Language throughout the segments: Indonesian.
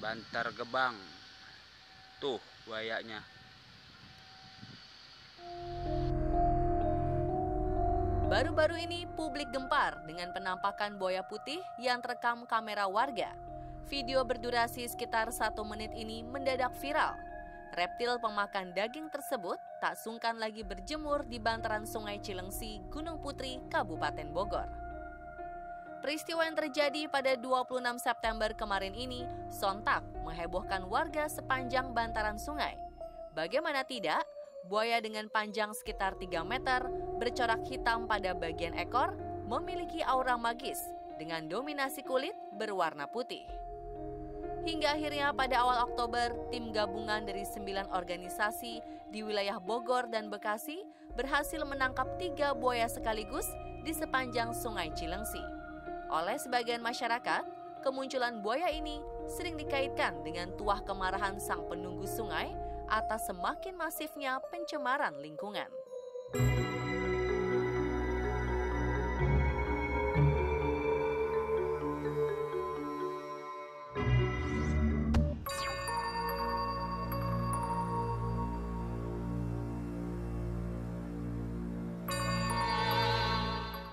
Bantar Gebang. Tuh buayanya. Baru-baru ini publik gempar dengan penampakan buaya putih yang terekam kamera warga. Video berdurasi sekitar 1 menit ini mendadak viral. Reptil pemakan daging tersebut tak sungkan lagi berjemur di bantaran Sungai Cilengsi, Gunung Putri, Kabupaten Bogor. Peristiwa yang terjadi pada 26 September kemarin ini sontak menghebohkan warga sepanjang bantaran sungai. Bagaimana tidak, buaya dengan panjang sekitar 3 meter, bercorak hitam pada bagian ekor, memiliki aura magis dengan dominasi kulit berwarna putih. Hingga akhirnya pada awal Oktober, tim gabungan dari 9 organisasi di wilayah Bogor dan Bekasi berhasil menangkap 3 buaya sekaligus di sepanjang Sungai Cilengsi. Oleh sebagian masyarakat, kemunculan buaya ini sering dikaitkan dengan tuah kemarahan sang penunggu sungai atas semakin masifnya pencemaran lingkungan.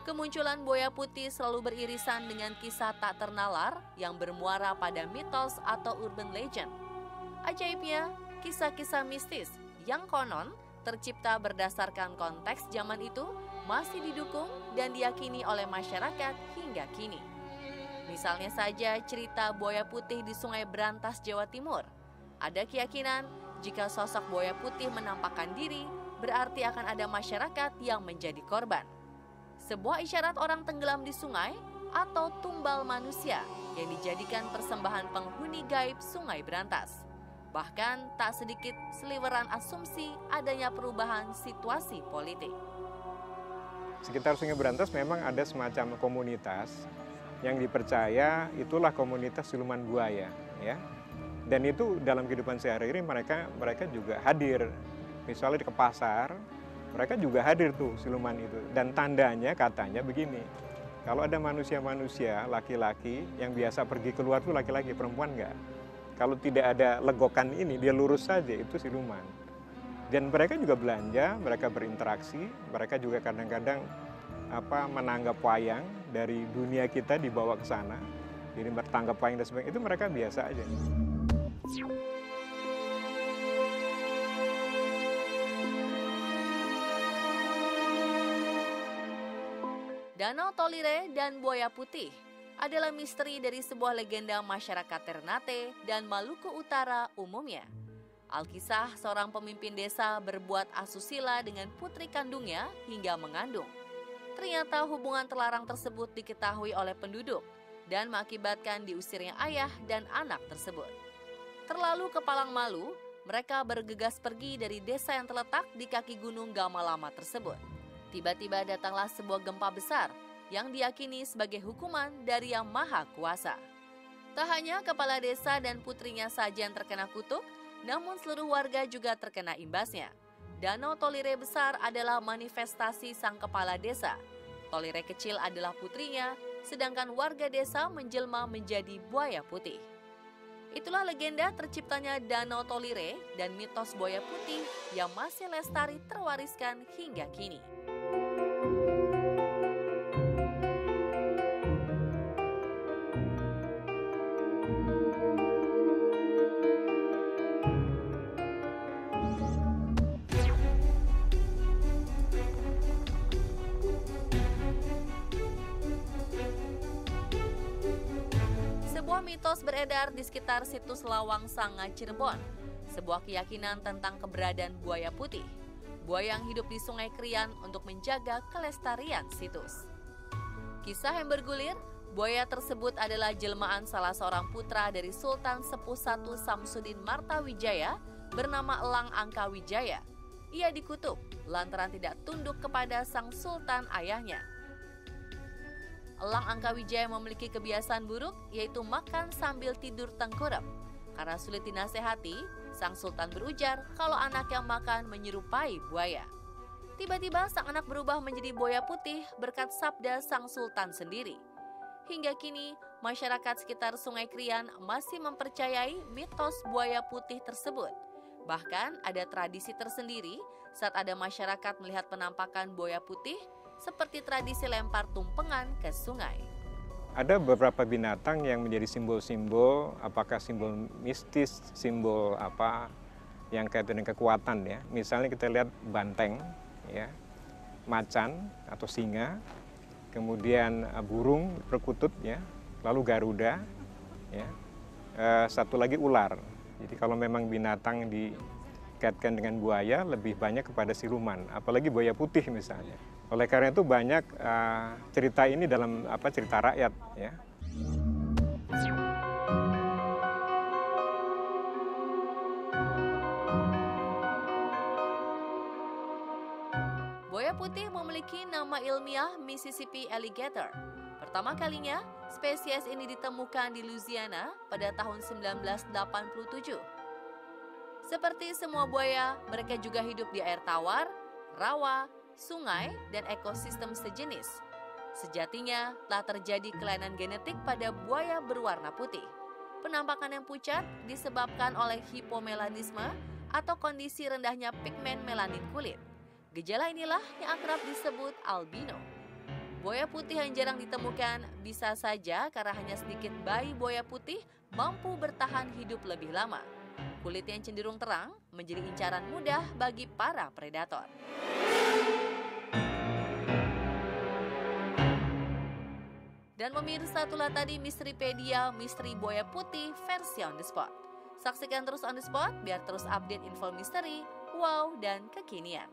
Kemunculan buaya putih selalu beririsan dengan kisah tak ternalar yang bermuara pada mitos atau urban legend. Ajaibnya, kisah-kisah mistis yang konon tercipta berdasarkan konteks zaman itu masih didukung dan diyakini oleh masyarakat hingga kini. Misalnya saja cerita buaya putih di Sungai Brantas, Jawa Timur. Ada keyakinan jika sosok buaya putih menampakkan diri, berarti akan ada masyarakat yang menjadi korban. Sebuah isyarat orang tenggelam di sungai atau tumbal manusia yang dijadikan persembahan penghuni gaib Sungai Brantas. Bahkan tak sedikit seliweran asumsi adanya perubahan situasi politik. Sekitar Sungai Brantas memang ada semacam komunitas yang dipercaya itulah komunitas siluman buaya, ya. Dan itu dalam kehidupan sehari-hari mereka juga hadir. Misalnya di ke pasar, mereka juga hadir tuh siluman itu. Dan tandanya katanya begini, kalau ada manusia-manusia laki-laki yang biasa pergi keluar tuh laki-laki, perempuan enggak. Kalau tidak ada legokan ini, dia lurus saja, itu siluman. Dan mereka juga belanja, mereka berinteraksi, mereka juga kadang-kadang menanggap wayang dari dunia kita dibawa ke sana. Jadi bertanggap wayang dan sebagainya, itu mereka biasa aja. Danau Tolire dan buaya putih adalah misteri dari sebuah legenda masyarakat Ternate dan Maluku Utara umumnya. Alkisah seorang pemimpin desa berbuat asusila dengan putri kandungnya hingga mengandung. Ternyata hubungan terlarang tersebut diketahui oleh penduduk dan mengakibatkan diusirnya ayah dan anak tersebut. Terlalu kepalang malu, mereka bergegas pergi dari desa yang terletak di kaki gunung Gamalama tersebut. Tiba-tiba datanglah sebuah gempa besar yang diyakini sebagai hukuman dari Yang Maha Kuasa. Tak hanya kepala desa dan putrinya saja yang terkena kutuk, namun seluruh warga juga terkena imbasnya. Danau Tolire besar adalah manifestasi sang kepala desa. Tolire kecil adalah putrinya, sedangkan warga desa menjelma menjadi buaya putih. Itulah legenda terciptanya Danau Tolire dan mitos buaya putih yang masih lestari terwariskan hingga kini. Sebuah mitos beredar di sekitar situs Lawang Sanga, Cirebon. Sebuah keyakinan tentang keberadaan buaya putih. Buaya yang hidup di Sungai Krian untuk menjaga kelestarian situs. Kisah yang bergulir, buaya tersebut adalah jelmaan salah seorang putra dari Sultan Sepuh I Samsudin Martawijaya bernama Elang Angkawijaya. Ia dikutuk lantaran tidak tunduk kepada sang sultan ayahnya. Elang Angkawijaya memiliki kebiasaan buruk yaitu makan sambil tidur tengkurap. Karena sulit dinasehati, sang sultan berujar kalau anak yang makan menyerupai buaya. Tiba-tiba sang anak berubah menjadi buaya putih berkat sabda sang sultan sendiri. Hingga kini, masyarakat sekitar Sungai Krian masih mempercayai mitos buaya putih tersebut. Bahkan ada tradisi tersendiri saat ada masyarakat melihat penampakan buaya putih, seperti tradisi lempar tumpengan ke sungai. Ada beberapa binatang yang menjadi simbol-simbol, apakah simbol mistis, simbol apa yang kaitan dengan kekuatan ya. Misalnya kita lihat banteng, ya, macan atau singa, kemudian burung perkutut, ya, lalu garuda, ya, satu lagi ular. Jadi kalau memang binatang dikaitkan dengan buaya, lebih banyak kepada siluman, apalagi buaya putih misalnya. Oleh karena itu banyak cerita ini dalam cerita rakyat, ya. Buaya putih memiliki nama ilmiah Mississippi alligator. Pertama kalinya, spesies ini ditemukan di Louisiana pada tahun 1987. Seperti semua buaya, mereka juga hidup di air tawar, rawa, sungai, dan ekosistem sejenis. Sejatinya, telah terjadi kelainan genetik pada buaya berwarna putih. Penampakan yang pucat disebabkan oleh hipomelanisme atau kondisi rendahnya pigmen melanin kulit. Gejala inilah yang akrab disebut albino. Buaya putih yang jarang ditemukan bisa saja karena hanya sedikit bayi buaya putih mampu bertahan hidup lebih lama. Kulit yang cenderung terang menjadi incaran mudah bagi para predator. Dan pemirsa, itulah tadi Misteripedia, misteri buaya putih versi On The Spot. Saksikan terus On The Spot biar terus update info misteri, wow, dan kekinian.